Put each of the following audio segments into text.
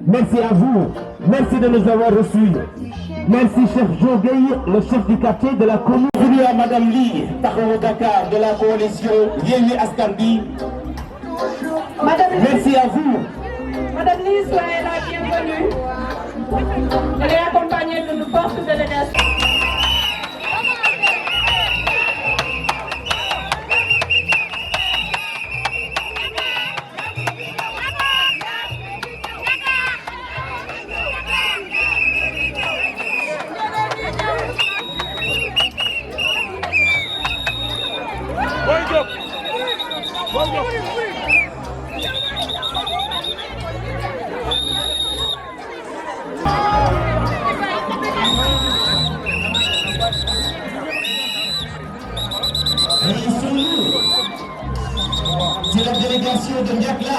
Merci à vous. Merci de nous avoir reçus. Merci, chef Jogueil, le chef du quartier de la commune. Merci à Madame Lee, Tahaou Dakar de la coalition Yéli Askarbi. Merci à vous. Madame Lee, soyez la bienvenue. Elle est accompagnée de nos fortes délégations. C'est la délégation de Niakla.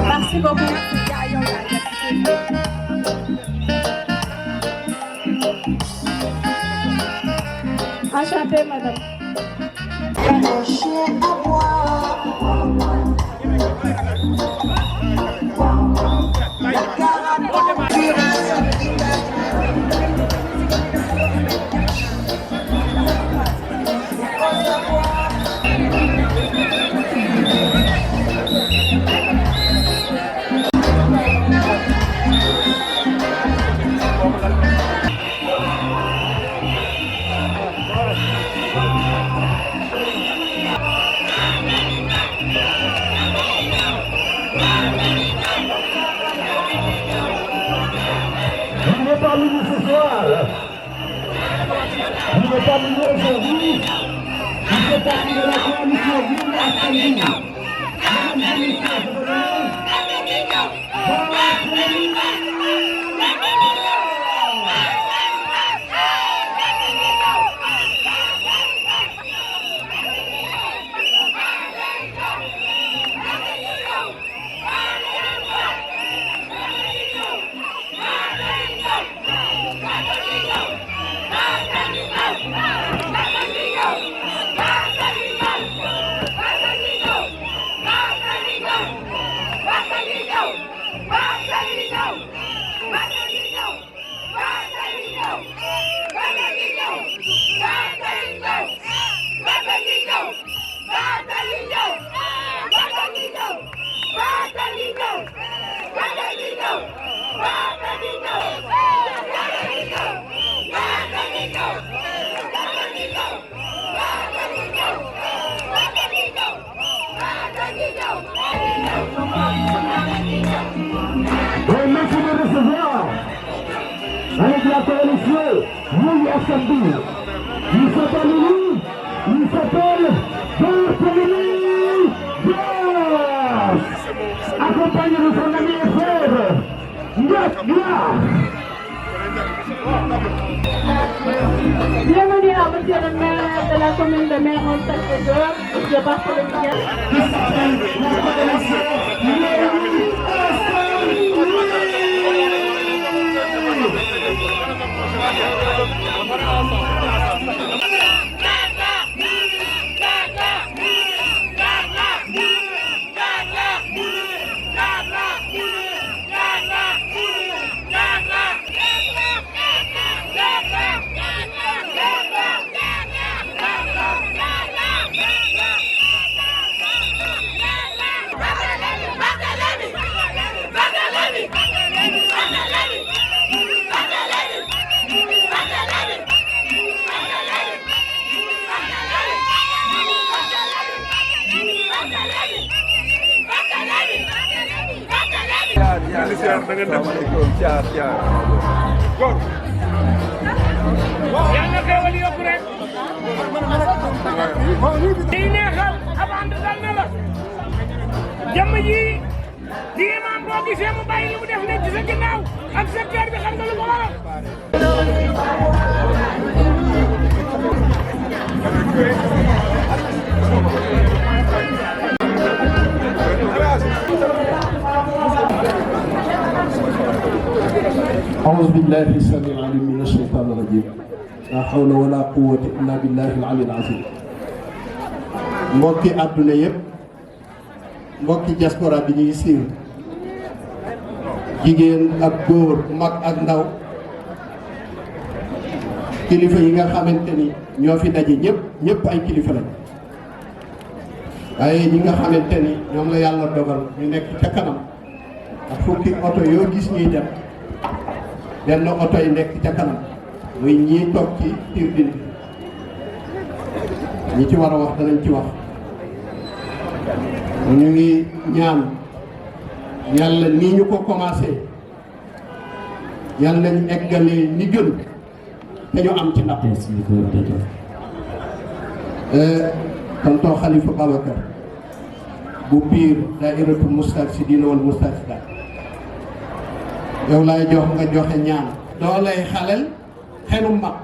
Merci beaucoup. Enchantée, madame. pas venu ce soir. Il n'est pas venu aujourd'hui. Il fait partie de la coalition Ville Assemblée. Mesdames et messieurs, je vous merci de recevoir avec la coalition Ville Assemblée. Il s'appelle lui, il s'appelle Barthélémy Dias, accompagné de son ami et frère Ndiak Gla. Bienvenue à monsieur le maire de la commune de Meron-Sacré-Cœur, M. Barthélémy Dias. Yàlla xewal yokku rek di neexal avant de dal na la jëmm ji di imam boo gisee mu bàyyi li mu def ne ci sa ginnaaw ak secteur bi xam nga lu ko waral أعوذ بالله السميع العليم من الشيطان الرجيم لا حول ولا قوة إلا بالله العلي العظيم mbokki àdduna yëpp mbokki diaspora bi ñuy siiw jigéen ak góor mag ak ndaw kilifa yi nga xamante ni ñoo fi daje ñëpp ay kilifa lañ waaye ñi nga xamante ni ñoom la yàlla dogal ñu nekk ca kanam ak fukki oto yoo gis ñuy dem benn oto yi nekk ca kanam muy ñii toog ci turbine bi ñi ci war a wax danañ ci wax ñu ngi ñaan yàlla nii ñu ko commencé yàlla nañ eggalee ni gën te ñu am ci ndam tonton Khalifa Babacar bu biir daayiratul Moustarchidine wal Moustarchidaat yow laay jox nga joxe ñaan doo lay xalel xenu mag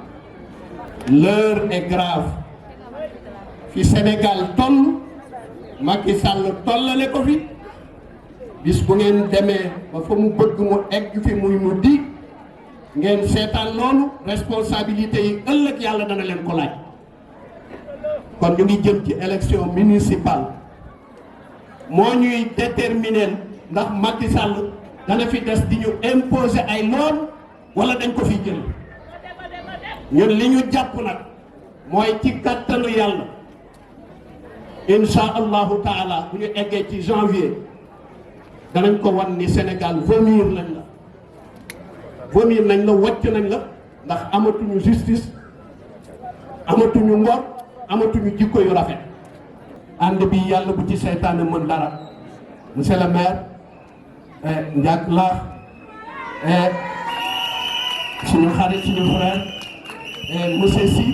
l'heure est grave fi Sénégal toll Macky Sall tollale ko fi bis bu ngeen demee ba fa mu bëgg mu egg fi muy mu di ngeen seetaan loolu responsabilité yi ëllëg yàlla dana leen ko laaj kon ñu ngi jëm ci élection municipale moo ñuy déterminer ndax Macky Sall dana fi des di ñu imposer ay loon wala dañ ko fi jël ñun li ñu jàpp nag mooy ci kattanu yàlla insha allahu taala bu ñu eggee ci janvier danañ ko wan ni Sénégal vomir nañ la wàcc nañ la ndax amatuñu justice amatuñu ngor amatuñu jikko yu rafet ànd bi yàlla bu ci seytaane mën dara monsieur le maire Ndiak la suñu xarit suñu frère monsieur Sy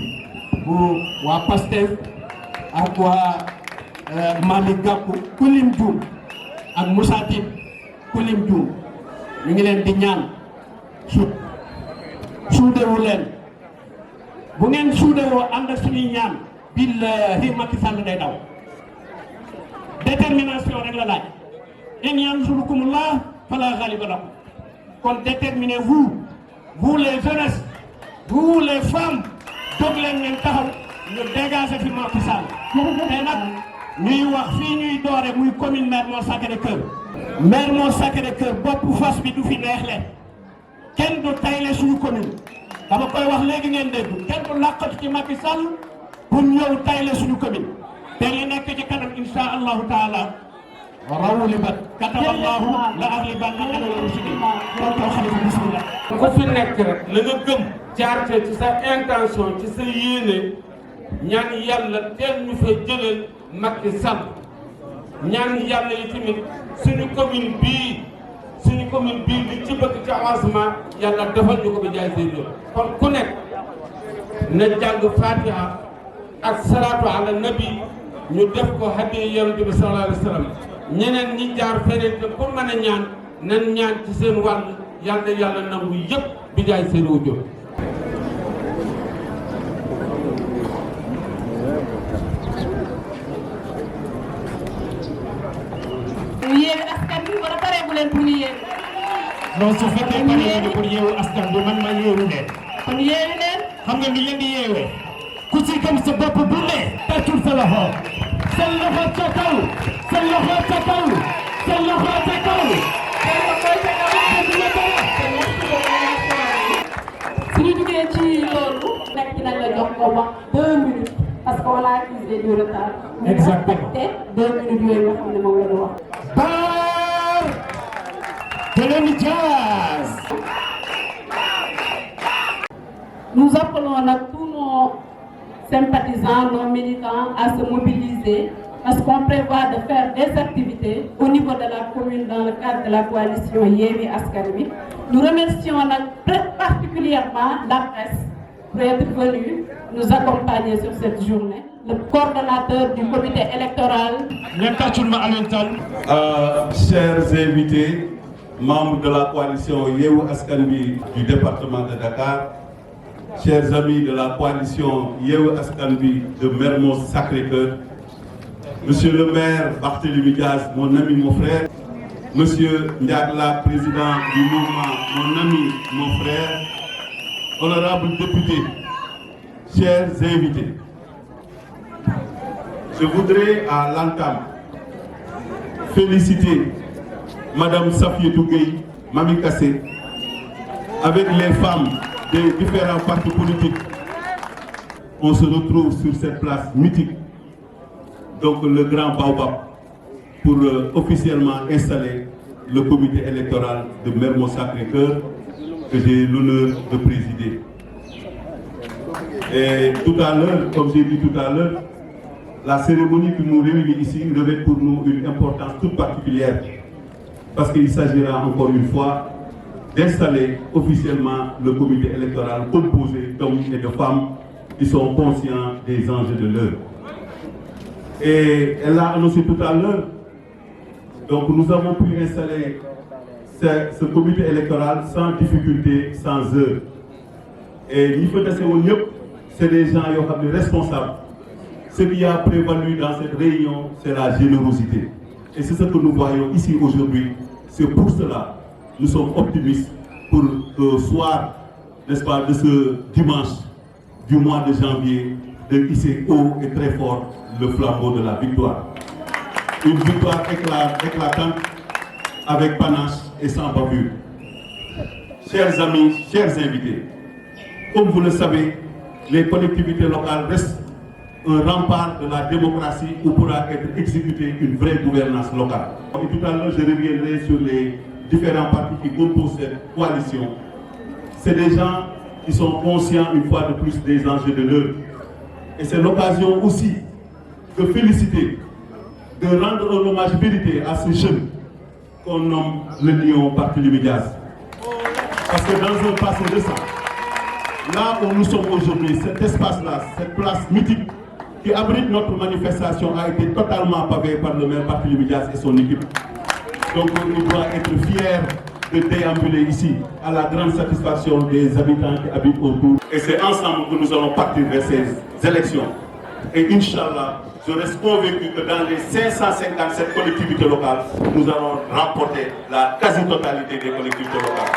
bu waa Pastef ak waa Malick Gakou Kulim Dioum ak Moussa Tine Kulim Dioum ñu ngi leen di ñaan suudewu leen bu ngeen suudewoo ànd ak suñuy ñaan billahi Macky Sall day daw détermination rek la laaj in yansurkumullah fala ghaliba lakum kon déterminez-vous vous les jeunesses vous les femmes jóg leen ngeen taxaw ñu dégager fi Macky Sall te nag ñuy wax fii ñuy doore muy commune Mermoz Sacré-Cœur Mermoz Sacré-Cœur bopp fas bi du fi neexle kenn du tayle suñu commune dama koy wax léegi ngeen dégg kenn du làqatu ci Macky Sall pour ñëw tayle suñu commune te li nekk ci kanam insha allahu taala rawuli bat kataballahu la aghlibanna ana wa rusuli kon taw xalifa bismillah ku fi nekk rek la nga gëm jaar ci sa intention ci sa yéene ñaan yàlla teel ñu fa jëlal Macky Sall ñaan yàlla yi tamit suñu commune bii li ci bëgg ci avancement yàlla defal ñu ko bi jaay seen yoon kon ku nekk na jàng Fatiha ak salaatu ala nabi ñu def ko hadiya yonent bi sallallahu alayhi wa sallam ñeneen ñi jaar feneen te pour mën a ñaan nan ñaan ci seen wàll yàlla nangu yëpp bi jaay seen wujjo ñu Yewwi Askan Wi wala pareegu leen pour ñu yeewi. non su fekkee pareegu pour yeewu askan bi man ma yeewu leen. kon yeewi leen. xam nga ni leen di yeewee ku ci gëm sa bopp bu ne tàccul sa loxo sa loxo ca kaw sa loxo ca kaw sa loxo ca kaw suñu jugee ci loolu nekk dinañ la jox ko wax 2 minutes parce que on a accusé du retard. Exactement. te 2 minutes yooyu nga xam ne moom la ñu wax. Barthélémy Dias. Nous appelons tous nos sympathisants, nos militants à se mobiliser parce qu'on prévoit de faire des activités au niveau de la commune dans le cadre de la coalition Yewwi Askan Wi. Nous remercions particulièrement la presse pour être venue nous accompagner sur cette journée. Le coordonnateur du comité électoral. Chers invités, membres de la coalition Yewwi Askan Wi du département de Dakar, chers amis de la coalition Yewwi Askan Wi de Mermoz Sacré-Cœur, Monsieur le maire Barthélémy Dias, mon ami, mon frère, Monsieur Ndiagla, président du mouvement, mon ami, mon frère, honorables députés, chers invités, je voudrais à l'entame féliciter Madame Safiétou Gueye, Mami Kassé, avec les femmes des différents partis politiques. On se retrouve sur cette place mythique, donc le Grand Baobab, pour officiellement installer le comité électoral de Mermoz Sacré-Cœur que j'ai l'honneur de présider. Et tout à l'heure, comme j'ai dit tout à l'heure, la cérémonie qui nous réunit ici revêt pour nous une importance toute particulière parce qu'il s'agira encore une fois d'installer officiellement le comité électoral composé d'hommes et de femmes qui sont conscients des enjeux de l'heure. Et elle l'a annoncé tout à l'heure, donc nous avons pu installer ce comité électoral sans difficulté, sans heure. Et c'est des gens responsables. Ce qui a prévalu dans cette réunion, c'est la générosité. Et c'est ce que nous voyons ici aujourd'hui. C'est pour cela que nous sommes optimistes pour le soir, n'est-ce pas, de ce dimanche du mois de janvier, de hisser haut et très fort le flambeau de la victoire. Une victoire éclatante, avec panache et sans bavure. Chers amis, chers invités, comme vous le savez, les collectivités locales restent un rempart de la démocratie où pourra être exécutée une vraie gouvernance locale. Et tout à l'heure, je reviendrai sur les différents partis qui composent cette coalition. C'est des gens qui sont conscients une fois de plus des enjeux de l'heure. Et c'est l'occasion aussi de féliciter, de rendre un hommage mérité à ces jeunes qu'on nomme le lion Barthélémy Dias. Parce que dans un passé récent, là où nous sommes aujourd'hui, cet espace-là, cette place mythique qui abrite notre manifestation a été totalement pavée par le maire Barthélémy Dias et son équipe. Donc on doit être fier de déambuler ici à la grande satisfaction des habitants qui habitent autour. Et c'est ensemble que nous allons partir vers ces élections. Et Inch'Allah, je reste convaincu que dans les 557 collectivités locales, nous allons remporter la quasi-totalité des collectivités locales.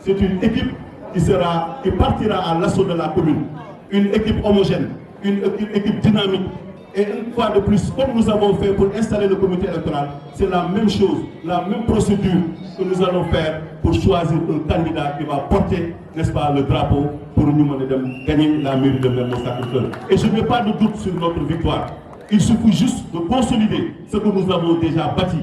C'est une équipe qui partira à l'assaut de la commune. Une équipe homogène, une équipe dynamique. Et une fois de plus, comme nous avons fait pour installer le comité électoral, c'est la même chose, la même procédure que nous allons faire pour choisir un candidat qui va porter, n'est-ce pas, le drapeau pour nous gagner la mairie de Mermoz Sacré-Cœur. Et je n'ai pas de doute sur notre victoire. Il suffit juste de consolider ce que nous avons déjà bâti.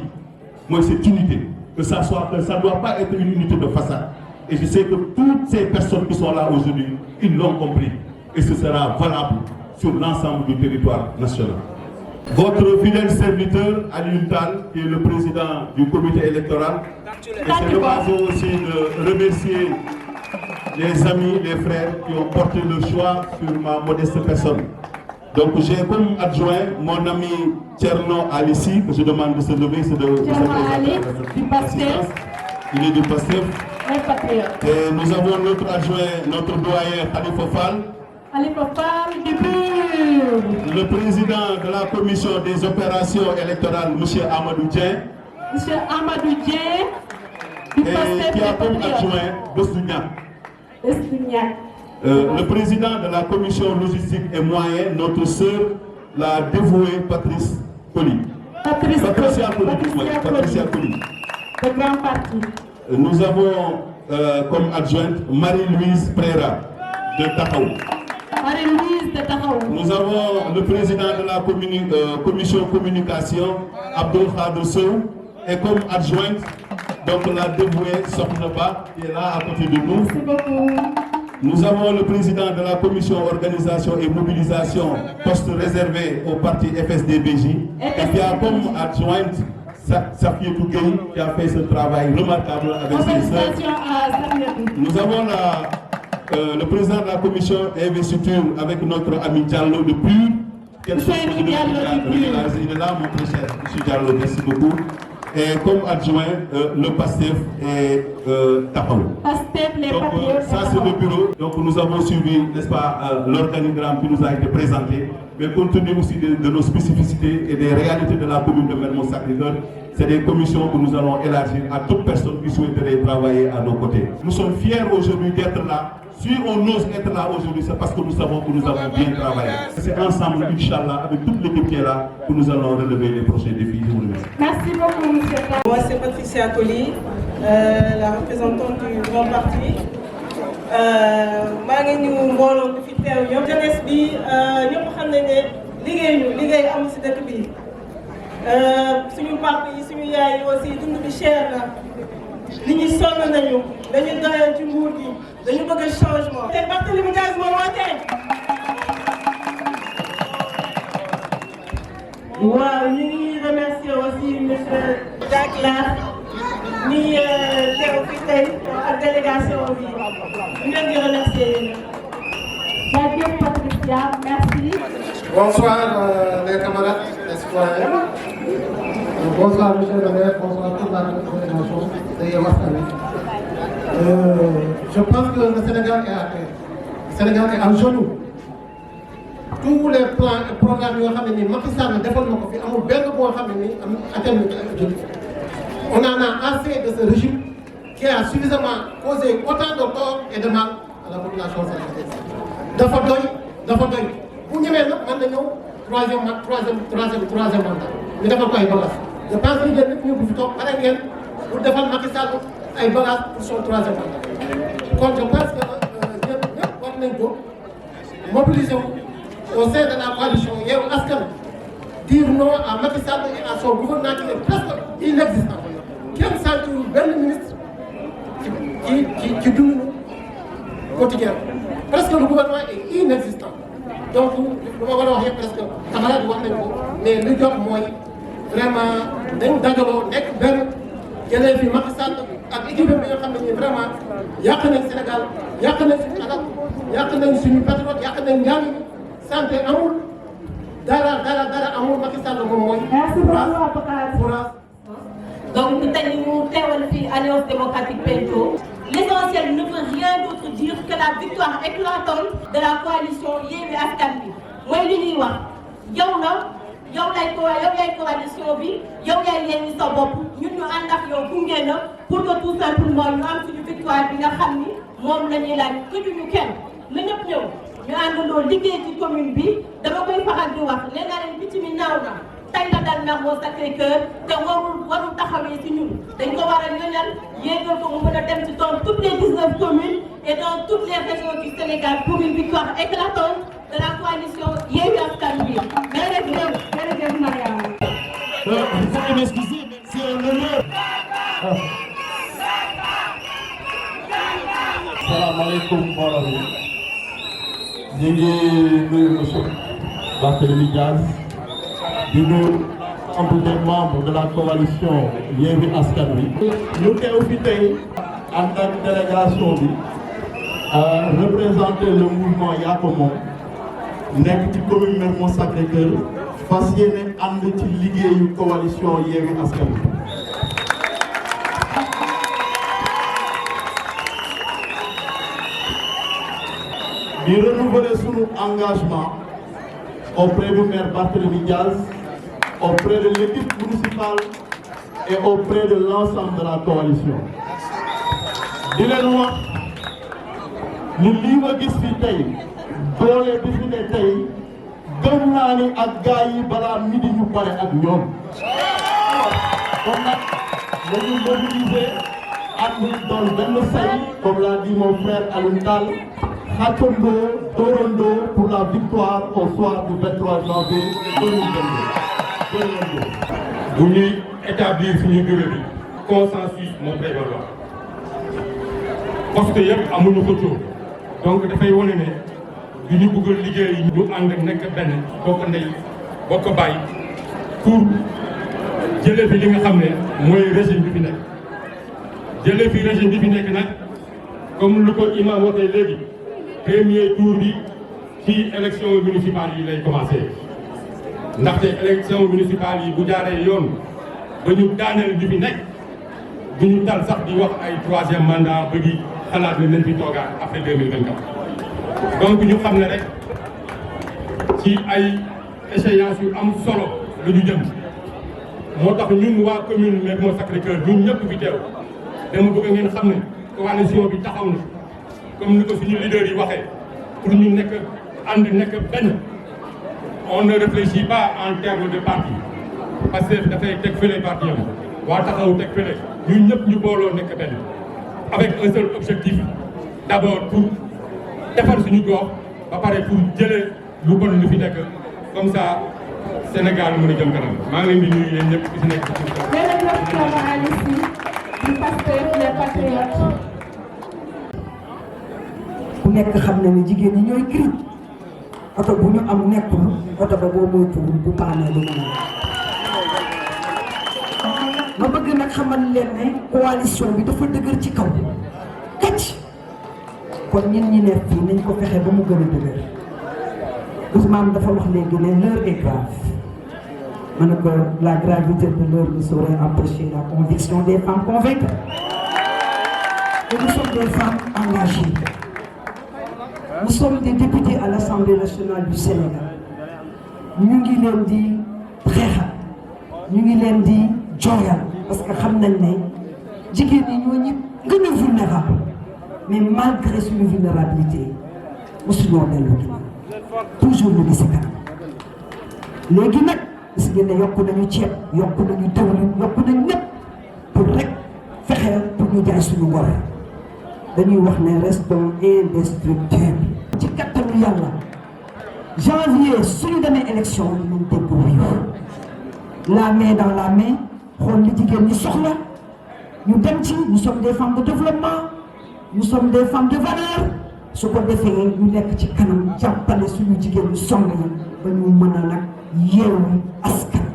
Moi, cette unité, que ça ne doit pas être une unité de façade. Et je sais que toutes ces personnes qui sont là aujourd'hui, ils l'ont compris. Et ce sera valable sur l'ensemble du territoire national. Votre fidèle serviteur, Ali Tal, qui est le président du comité électoral, et c'est l'occasion aussi de remercier les amis, les frères qui ont porté le choix sur ma modeste personne. Donc j'ai comme adjoint mon ami Tcherno Alissi, que je demande de se lever, c'est de il est du PASTEF. Et nous avons notre adjoint, notre doyen Khalifa Fall. Le président de la commission des opérations électorales, M. Amadou Dien. M. Amadou Dien, et qui a comme adjoint Bestugnac. Le président de la commission logistique et moyens, notre sœur, la dévouée Patrice Colli. Patricia Colli. De grand parti. Nous avons comme adjointe Marie-Louise Préra de Tahaou. Nous avons le président de la commission communication, Abdul Khadr Sow, et comme adjointe, donc la dévouée Sopnaba, qui est là à côté de nous. Merci beaucoup. Nous avons le président de la commission organisation et mobilisation, poste réservé au parti FSD-BJ, et qui a comme adjointe Safietou Gueye, qui a fait ce travail remarquable avec ses sœurs. Nous avons le président de la commission d'investiture avec notre ami Diallo de Pur. Il est là, mon très cher M. Diallo, merci beaucoup. Et comme adjoint, le PASTEF et Tahaou. Donc ça c'est le bureau. Donc nous avons suivi, n'est-ce pas, l'organigramme qui nous a été présenté. Mais compte tenu aussi de nos spécificités et des réalités de la commune de Mermoz Sacré-Cœur, c'est des commissions que nous allons élargir à toute personne qui souhaiterait travailler à nos côtés. Nous sommes fiers aujourd'hui d'être là. Si on ose être là aujourd'hui, c'est parce que nous savons que nous avons bien travaillé. C'est ensemble, Inch'Allah, avec toute l'équipe qui est là, que nous allons relever les prochains défis. Je vous remercie. Merci beaucoup, M. Moi, c'est Patricia Colli, la représentante du Grand Parti. maa ngi nuyu mbooloo bi fi teew ñoom jeunesse bi ñëpp xam nañ ne liggéey am si dëkk bi suñu papa yi suñu yaay yi aussi dund bi cher na nit ñi sonn nañu dañu doyal ci nguur gi dañu bëgg changement. te Barthélémy Dias moo woote. waaw ñu ngi remercier aussi monsieur Jacques Lar ñi teew fi tey ak délégation bi ñu leen di remercier. Jaajëf Patricia, merci. Bonsoir les camarades, les citoyens. Bonsoir monsieur le maire, bonsoir toute la délégation de Yewwi Askan Wi. Je pense que le Sénégal est à terre. Le Sénégal est à genoux. Tous les plans et programmes yoo xam ne nii Macky Sall defal na ko fi amul benn boo xam ne nii am atteindre objectif. On en a assez de ce régime qui a suffisamment causé autant de tort et de mal à la population sénégalaise. dafa doy bu ñëwee nag mën na ñëw troisième mandat ñu defal ko ay bagages. Je pense que yéen ñëpp ñu ko fi toog pare ngeen pour defal Macky Sall ay bagages pour son troisième mandat. kon je pense que yéen ñëpp war nañ ko mobiliser au sein de la coalition Yewwi Askan Wi dire non à Macky Sall et à son gouvernement qui est presque inexistant. Kenn sentiu benn ministre ci dund quotidien. Presque le gouvernement est inexistant. Donc, lu ma war a wax yëpp presque camarade wax nañ ko mais li jot mooy vraiment dañ dajaloo nekk benn jëlee fi Macky Sall ak équipe bi nga xam ne nii vraiment yàq nañ Sénégal yàq nañ suñu alal yàq nañ suñu patriote yàq nañ njàng mi santé amul dara amul Macky Sall moom mooy. Merci beaucoup. Donc tey ñu teewal fii Alliance démocratique Penco. L'essentiel ne veut rien d'autre dire que la victoire éclatante de la coalition Yewwi Askan Wi mooy li ñuy wax yow yaay coalition bi yow yaay Yewwi sa bopp ñun ñu ànd ak yow gunge na pour que tout simplement ñu am suñu victoire bi nga xam ni moom la ñuy laaj tëjuñu kenn na ñëpp ñëw ñu àndandoo liggéey ci commune bi dama koy faral di wax nee naa leen picc mi naaw na tey la dal Mermoz Sacré-Cœur te warul taxawee ci ñun dañ ko war a ñoñal yéegal ko mu mën a dem ci dans toutes les 19 communes et dans toutes les régions du Sénégal pour une victoire éclatante de la coalition Yewwi Askan Wi. Jërëjëf Mariama. Veuillez m'excuser, c'est un honneur. Salaamaaleykum mbooloo mi ñu ngi nuyu monsieur Barthélémy Dias di nuyu l'ensemble des membres de la coalition Yewwi Askan Wi. ñu teew fi tey ànd ak délégation bi représenter le mouvement Yaa Ko Moom nekk ci commune Mermoz Sacré-Cœur fas yéene ànd ci liggéeyu coalition Yewwi Askan Wi. di renouveler sunu engagement auprès du maire Barthélémy Dias, auprès de l'équipe municipale et auprès de l'ensemble de la coalition. di leen wax ni lii ma gis fi tey doole bi fi ne tey gëm naa ni ak gars yi balaa midi ñu pare ak ñoom. kon nag dañu mobiliser ak ñu doon benn say comme l'a dit mon frère Alioune Tall. Xàccandoo dóorandoo pour la victoire au soir du 23 janvier 2022. bu ñuy établir suñu bureau bi consensus moo prévaloir parce que yëpp amuñu ko coow donc dafay wane ne du ñu bëgg liggéey ñu ànd nekk benn bokk ndey bokk bàyyi pour jëlee fi li nga xam ne mooy régime bi fi nekk jëlee fi régime bi fi nekk nag comme lu ko imam waxee léegi. premier tour bi ci élection municipale yi lay commencé ndaxte élection municipale yi bu jaaree yoon ba ñu daaneel ñu fi nekk du ñu dal sax di wax ay troisième mandat bëggi xalaat ne nañ fi toogaat après 2024. donc ñu xam ne rek ci ay échéances yu am solo la ñu jëm moo tax ñun waa commune Mermoz Sacré-Cœur ñun ñëpp fi teew dama bëgg ngeen xam ne coalition bi taxaw na. comme ni ko suñu leader yi waxee pour ñu nekk ànd nekk benn on ne réfléchit pas en termes de parti parce que dafay teg fële parti am waa taxaw teg fële ñun ñëpp ñu booloo nekk benn avec un seul objectif d'abord pour defar suñu gox ba pare pour jëlee lu bon lu fi nekk comme ça Sénégal mën a jëm kanam maa ngi leen di nuyu yéen ñëpp ku si nekk. ku nekk xam na ni jigéen ñi ñooy cri oto bu ñu am nekkul oto ba boo moytuwul bu paanee du mën a ma bëgg nag xamal leen ne coalition bi dafa dëgër ci kaw kacc kon ñun ñi nekk fii nañ ko fexe ba mu gën a dëgër Ousmane dafa wax léegi ne l'heure est grave ma ne ko la gravité de l'heure ne saurait empêcher la conviction des femmes convaincues et nous sommes des femmes engagées. Nous sommes des députés à l'Assemblée nationale du Sénégal ñu ngi leen di xeexal ñu ngi leen di jooyal parce que xam nañ ne jigéen ñi ñoo ñi gën a vulnérable mais malgré suñu vulnérabilité mosuñoo dellu ginnaaw toujours ñu ngi si kanam léegi nag gis ngeen ne yokku nañu ceeb yokku nañu diwlin yokku nañu lépp pour rek fexe pour ñu jaay suñu ngor dañuy wax ne restons indestructibles ci kattanu yàlla janvier suñu demee élection yi nañ dégg wuyu la main dans la main xool li jigéen ñi soxla ñu dem ci nous sommes des femmes de développement nous sommes des femmes de valeur su ko defee ñu nekk ci kanam jàppale suñu jigéen ñi song yi ba ñu mën a nag yeewu askan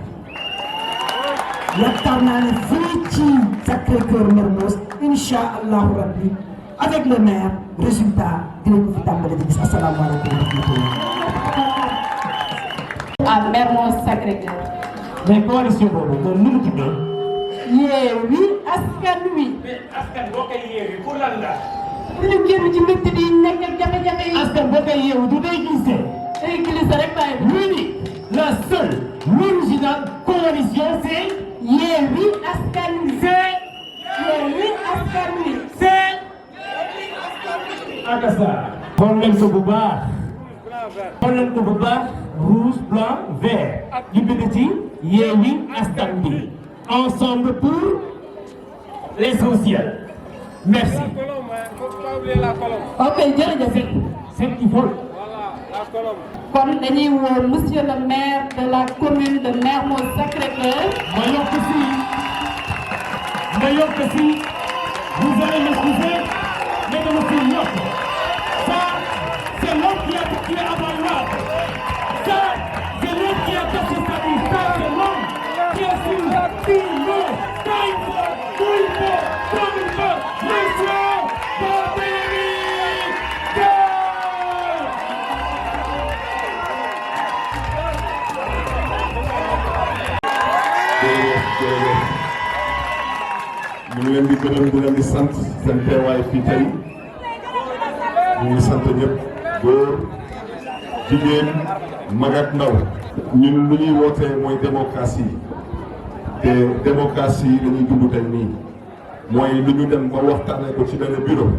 yaakaar naa ne fii ci Sacré-Cœur Mermoz incha allahu rabbi avec le maire résultat dinañ ko fi tàmbali di gis. asalaamaaleykum wa rahmatulah. à Mermoz Sacré-Cœur. mais coalition boobu moom nu mu tudd. Yewwi Askan Wi. mais askan boo koy yeewi pour lan la. bu ñu génn ci mbégte di nekk ak jafe-jafe yi. askan boo koy yeewu du day glissé. day glissé rek bàyyi bi. l'unique, la seule, l'originale coalition c'est Yewwi Askan Wi. Yewwi Askan Wi. Akasa. xool leen ko bu baax. xool leen ko bu baax. rouge, blanc, vert. ñu bind ci Yewwi Askan Wi. Ensemble pour l'essentiel. Merci. ok jërëjëf. C'est il faut. kon dañuy woo monsieur le maire de la commune de Mermoz Sacré-Cœur. ma yokk si. Vous allez m'excuser, mais dama fi yokk. Ça, c'est l'homme qui est avant l'autre. Ça, c'est l'homme qui a cassé sa vie. Ça, c'est l'homme qui a su le quand il faut, où il faut, comme il faut. Monsieur Barthélémy ñu ngi leen di gërëm di leen di sant seen teewaay fii tey ñu ngi sant ñëpp góor jigéen mag ak ndaw ñun lu ñuy wootee mooy démocratie te démocratie la ñuy dund tey nii mooy lu ñu dem ba waxtaanee ko ci benn bureau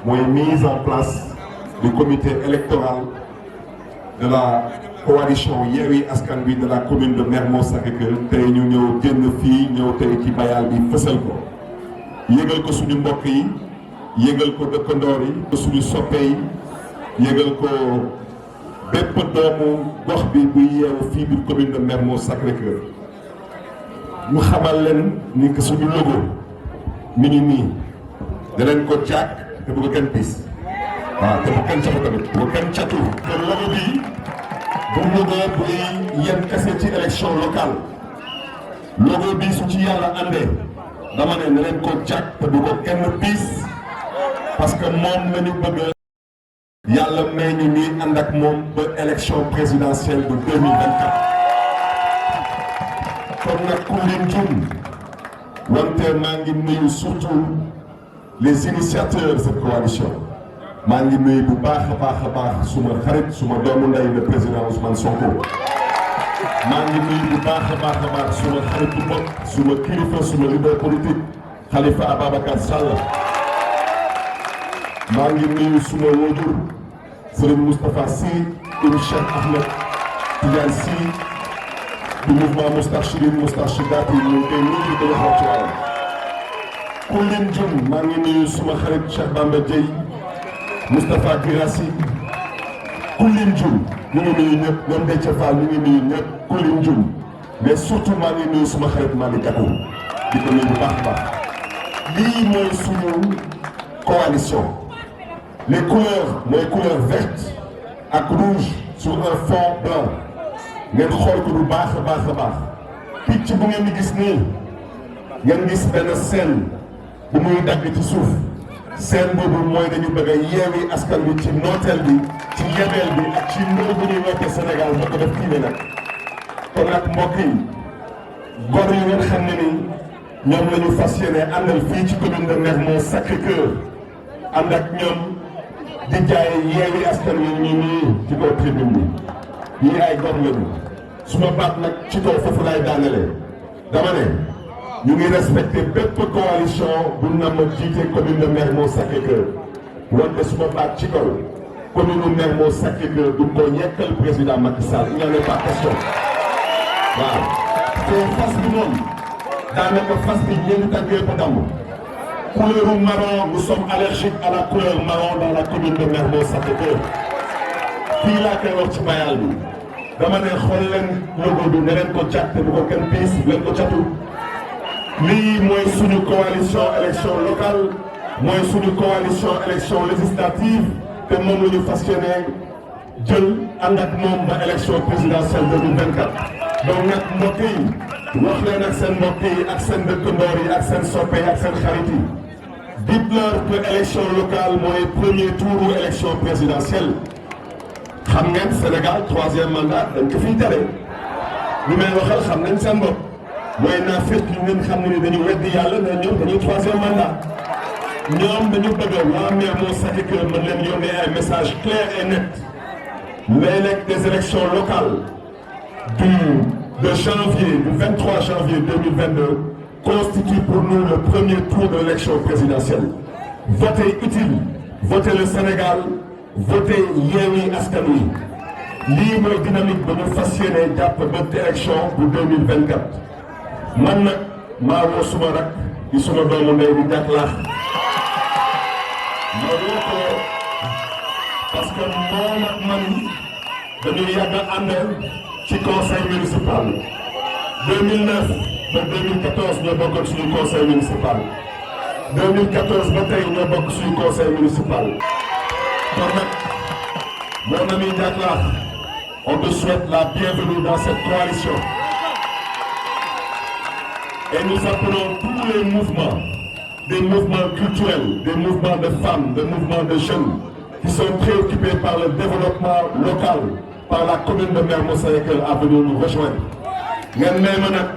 mooy mise en place du comité électoral de la coalition Yewwi Askan Wi de la commune de Mermoz Sacré-Cœur tey ñu ñëw génn fii ñëw tey ci bayal bi fësal ko yëgal ko suñu mbokk yi yëgal ko dëkkandoor yi suñu soppe yi yëgal ko bépp doomu gox bi buy yeewu fii biir commune de Mermoz Sacré-Cœur ñu xamal leen ni que suñu logo mi ngi nii da leen ko jàkk te bu ko kenn piis waaw te bu kenn catu tamit bu ko kenn catu te logo bi bu logo buy yem kese ci élection locale logo bi su ci yàlla àndee dama ne na leen ko jàkk te bu ko kenn piis parce que moom lañu bëgg yàlla may ñu ñuy ànd ak moom ba élection présidentielle de 2024 kon nag ku leen jum wante maa ngi nuyu surtout les initiateurs de cette coalition maa ngi nuyu bu baax a baax suma xarit suma doomu ndey le président Ousmane Sonko maa ngi nuyu bu baax a baax suma xarit bu bopp suma kilifa suma leader politique Khalifa Ababacar Sall maa ngi nuyu suma wóojur Serigne Moustapha Sy ibn Cheikh Ahmed Tidiane Sy du mouvement Moustarchidine Moustarchidaty yi ñu koy nuyu di ko jox ci wàllam ku leen jëm maa ngi nuyu suma xarit Cheikh Bamba Dièye Moustapha Guirassy ku leen jum ñu ngi nuyu ñëpp ñoom Déthié Fall ñu ngi nuyu ñëpp ku leen jum mais surtout maa ngi nuyu suma xarit Malick Gakou di ko nuyu bu baax a baax lii mooy suñu coalition les couleurs mooy couleur verte ak rouge sur un fond blanc ngeen xool ko bu baax a baax picc bu ngeen di gis nii ngeen gis benn scène bu muy dagg ci suuf scène boobu mooy dañu bëgg a yeewi askan bi ci nooteel bi ci yebeel bi ak ci ndóol bu ñuy wootee Sénégal moo ko def tiime nag kon nag mbokk yi gor yu ngeen xam ne ni ñoom la ñu fas yéene àndal fii ci commune de Mermoz Sacré-Cœur ànd ak ñoom di jaay yeewi askan wi ñu nii ci kaw tribune bi ñii ay gor lañu suma baat nag ci kaw foofu laay daanelee dama ne ñu ngi respecté bépp coalition bu nam jiite commune de Mermoz Sacré-Cœur wante suma baat ci kaw commune de Mermoz Sacré-Cœur du ko yekkal président Macky Sall il n'y en a pas question waaw te fas bi moom daanaka fas bi ñeenti tànkee ko damm couleur marron nous sommes allergiques à la couleur marron dans la commune de Mermoz Sacré-Cœur fii laa koy wax ci bayal bi dama ne xool leen logo bi ne leen ko jàpp te bu ko kenn piis leen ko catu lii mooy suñu coalition élection locale mooy suñu coalition élection législative te moom la ñu fas yéene jël ànd ak moom ba élection présidentielle 2024 donc nag mbokk yi wax leen ak seen mbokk yi ak seen dëkkandoor yi ak seen soppe yi ak seen xarit yi dites-leur que élection locale mooy premier tour élection présidentielle xam ngeen Sénégal 3e mandat dañ ko fiy tere ñu may waxal xam nañ seen bopp mooy naa fekk ñu ngeen xam ne ni dañu weddi yàlla ne ñoom dañuy 3e mandat ñoom dañu bëgg waa Mermoz Sacré-Cœur mën leen yónnee ay message clair et net des élections locales de janvier, du 23 janvier 2022 constitue pour nous le premier tour de l'élection présidentielle. Votez utile, votez le Sénégal, votez Yewwi Askan Wi. lii mooy dynamique ba ñu fas yéene jàpp ba élection bu 2024. man nag maa woo suma rak di suma doomu ndey di Jack Laax ma woo ko parce que moom ak man dañuy yàgg a ànd ci conseil municipal 2009 ba 2014 ñoo bokkoon suñu conseil municipal 2014 ba tey ñoo bokk suñu conseil municipal. kon nag mon ami Jack Laax, on te souhaite la bienvenue dans cette coalition et nous appelons tous les mouvements, des mouvements culturels, des mouvements de femmes, des mouvements de jeunes qui sont préoccupés par le développement local, par la commune de Mermoz Sacré-Cœur à venir nous rejoindre. ngeen may ma nag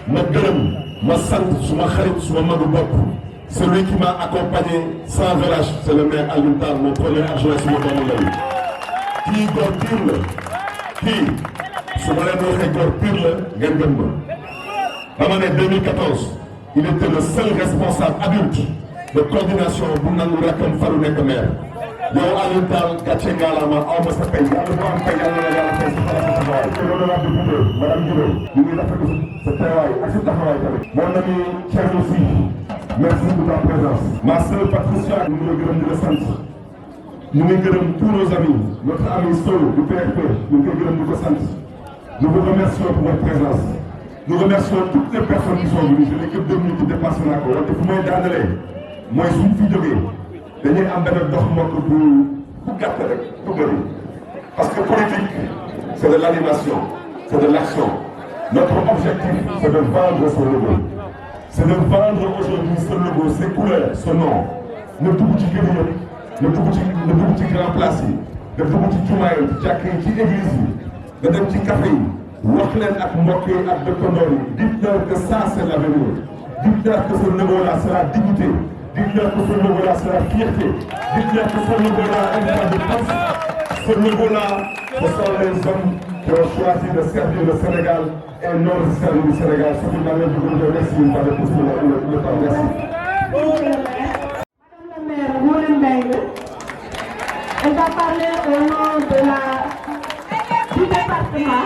ma gërëm ma sant suma xarit suma magu bopp celui qui m'a accompagné sans relâche c'est le maire Alioune Tall mon premier adjoint suma doomu lay kii góor pire la kii su ma leen waxee góor pire la ngeen gëm ma ba ma ne 2014 il était le seul responsable adulte de coordination bu nangu rakkam faru nekk maire yow Alioune Tall gàcce ngalaama aw ma sa pay yàlla boo am pay yàlla la yàlla fay si xalaat sa taxawaay te loolu laa dugg madame Diouf ñu ngi rafetlu sa teewaay ak sa taxawaay tamit mon ami Thierno Sy merci de ta présence ma sœur Patricia ñu ngi la gërëm di la sant ñu ngi gërëm tous nos amis notre ami Sow du PRP ñu ngi koy gërëm di ko sant nous vous remercions pour votre présence nous remercions toutes les personnes qui sont venues je n'ai que 2 minutes de dépassé naa ko wante fu may daanalee mooy suñ fi jógee dañuy am benn dox mbokk bu gàtt rek bu bëri parce que politique c'est de l'animation c'est de l'action notre objectif c'est de vendre ce logo c'est de vendre aujourd'hui ce logo ses couleurs ce nom na dugg ci kër yëpp na dugg ci grand place yi na dugg ci jumaa yi ci jàkk yi ci église yi na dem ci café yi wax leen ak mbokk yi ak dëkkandoor yi dites-leur que ça c'est l'avenir dites-leur que ce logo-là c'est la dignité dites-leur que ce logo-là c'est la fierté. Dites-leur que ce logo-là est une de force. Ce logo-là, ce sont les hommes qui ont choisi de servir le Sénégal et non de servir le Sénégal. C'est une manière de vous remercier une fois de plus pour le temps. Merci. Madame la maire Moulin Mbengue, elle va parler au nom du département.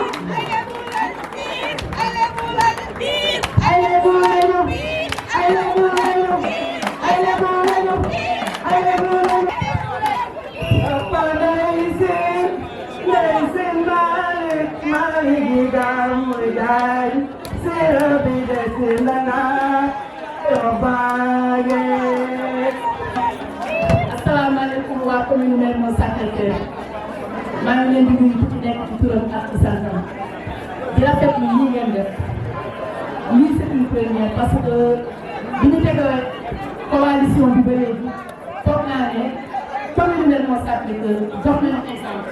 Asalaamaaleykum waa commune Mermoz Sacré-Cœur maa ngi leen di nuyu ci nekk ci turam ak ci santam di rafetlu lii ngeen def lii c'est une première parce que bi ñu tegee coalition bi ba léegi foog naa ne commune Mermoz Sacré-Cœur jox nañu exemple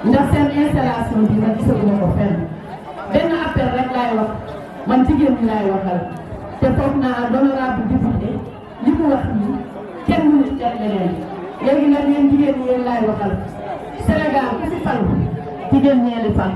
ndax seen installation bi nag gisaguma ko fenn benn appel rek laay wax man jigéen ñi laay waxal te foog naa l'honorable député li mu wax nii kenn mënu ci teg leneen léegi nag yéen jigéen ñi yéen laay waxal Sénégal ku fi fal jigéen ñee li fal.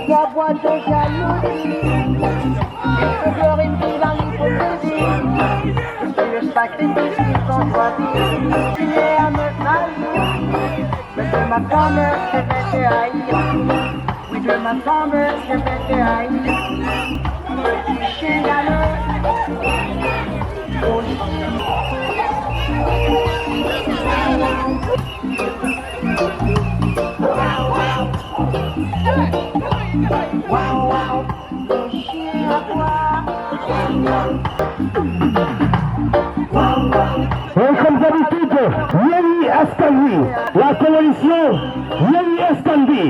La voix de jalousie, je glorifie dans l'hypocrisie. C'est le sacrifice qu'ils ont choisi. Tu es à me trahir, mais de ma femme, je vais te haïr. Oui, de ma femme, je vais te haïr. Petit chien galeux, Et comme d'habitude, Yéli Askan Wi, la coalition Yéli Askan Wi.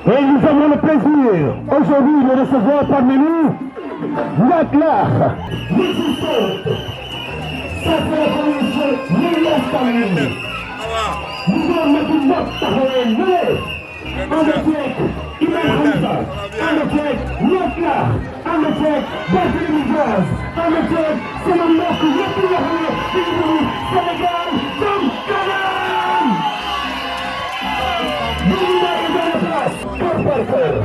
Et nous avons le plaisir aujourd'hui de recevoir parmi nous Naklar. Ça c'est la coalition Yéli Askan Wi. Nous allons mettre une note à voler. Avec Imam Hamza, avec Naklar, avec Barthélémy Dias, avec c'est le mot que je peux dire, Sénégal, comme Canaan. Boumba est dans la place, Paul Parker.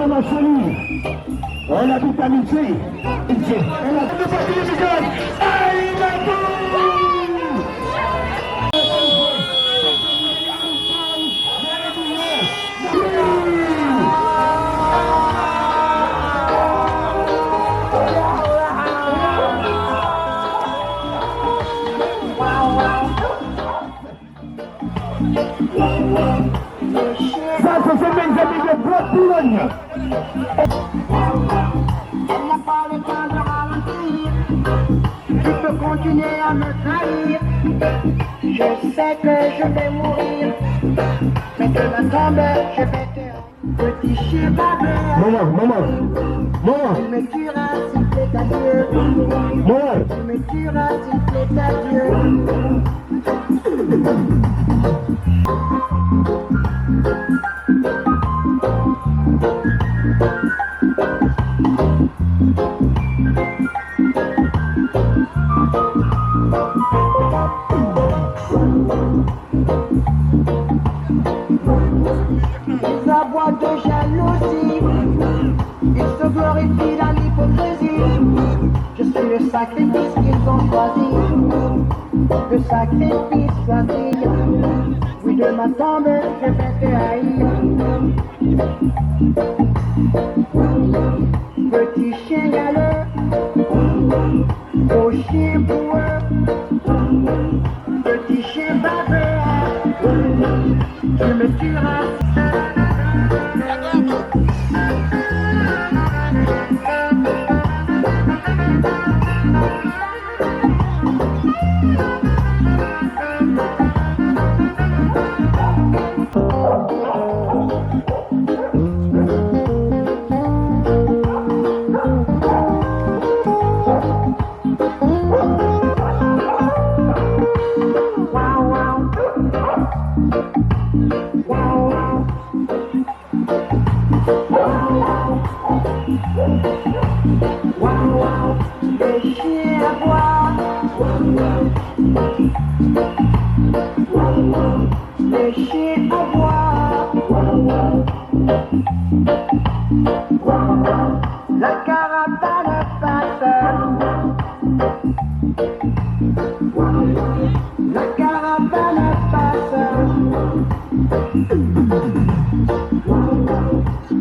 Ma chérie, on habite à Miché. On a tout parti de Michel. Allez, ça, ce sont mes amis de Bois-Boulogne. Elle n'a pas le temps de ralentir. Tu peux continuer à me trahir. Je sais que je vais mourir. Mais de ma tombe, je vais te petit chien baveux. Maman. Tu me tueras s'il plaît à Dieu. Tu me tueras s'il plaît à Dieu. Sa voix de jalousie, il se glorifie dans l'hypocrisie. Je suis le sacrifice qu'ils ont choisi, le sacrifice choisi. Oui, de ma tombe, je vais te haïr. Petit chien galeux, gros chien boueux, petit chien baveux. Je me tue La caravane passe. La caravane passe.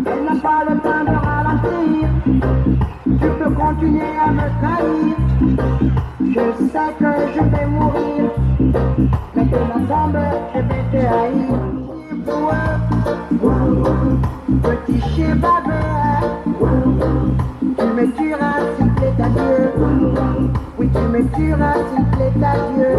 Elle n'a pas le temps de ralentir. Tu peux continuer à me trahir. Je sais que je vais mourir. Mais que ma tombe, je vais te haïr. Petit chien baveur, tu me tueras s'il plaît à Dieu. Oui, tu me tueras s'il plaît à Dieu.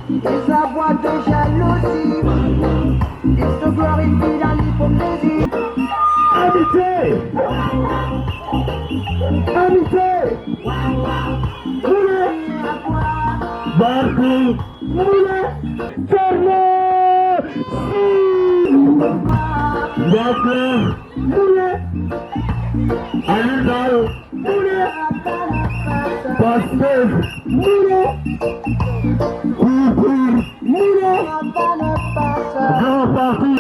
Ils aboient de jalousie, ils se glorifient dans l'hypocrisie. Amitié! Amitié! Moulin! Barclay! Moulin! Fermé! Barclay! Moulin! Alindal! Moulin! Pasteur! Moulin! Moulin! Grand parti!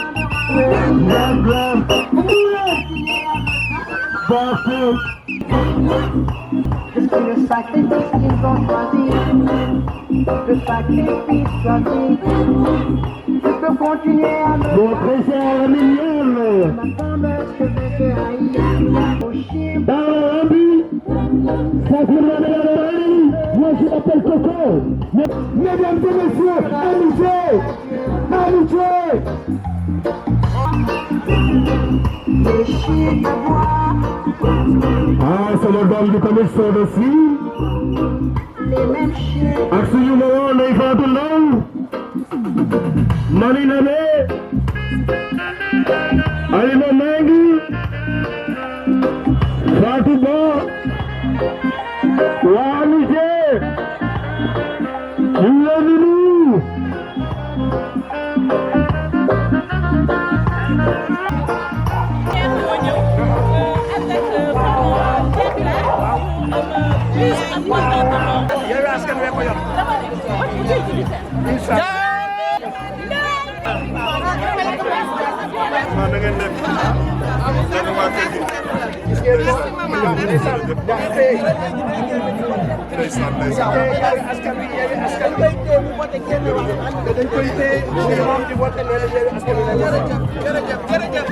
Je suis le sacrifice qu'ils ont choisi. Le sacrifice choisi. Tu peux continuer à me Votre mignonne! ma tombe, je vais te haïr. Au chien. Dans le rambis, ça se met dans le rambis. Moi je m'appelle Coco. Mesdames et messieurs, amitié! Amitié! Les chiens aboient. Ah, c'est le dame du commerçant aussi. Les mêmes chiens. Absolument, on est pas de l'homme. Maliname. Alima Mangi. Fatouba. Wamije. Bienvenue. Jërëjëf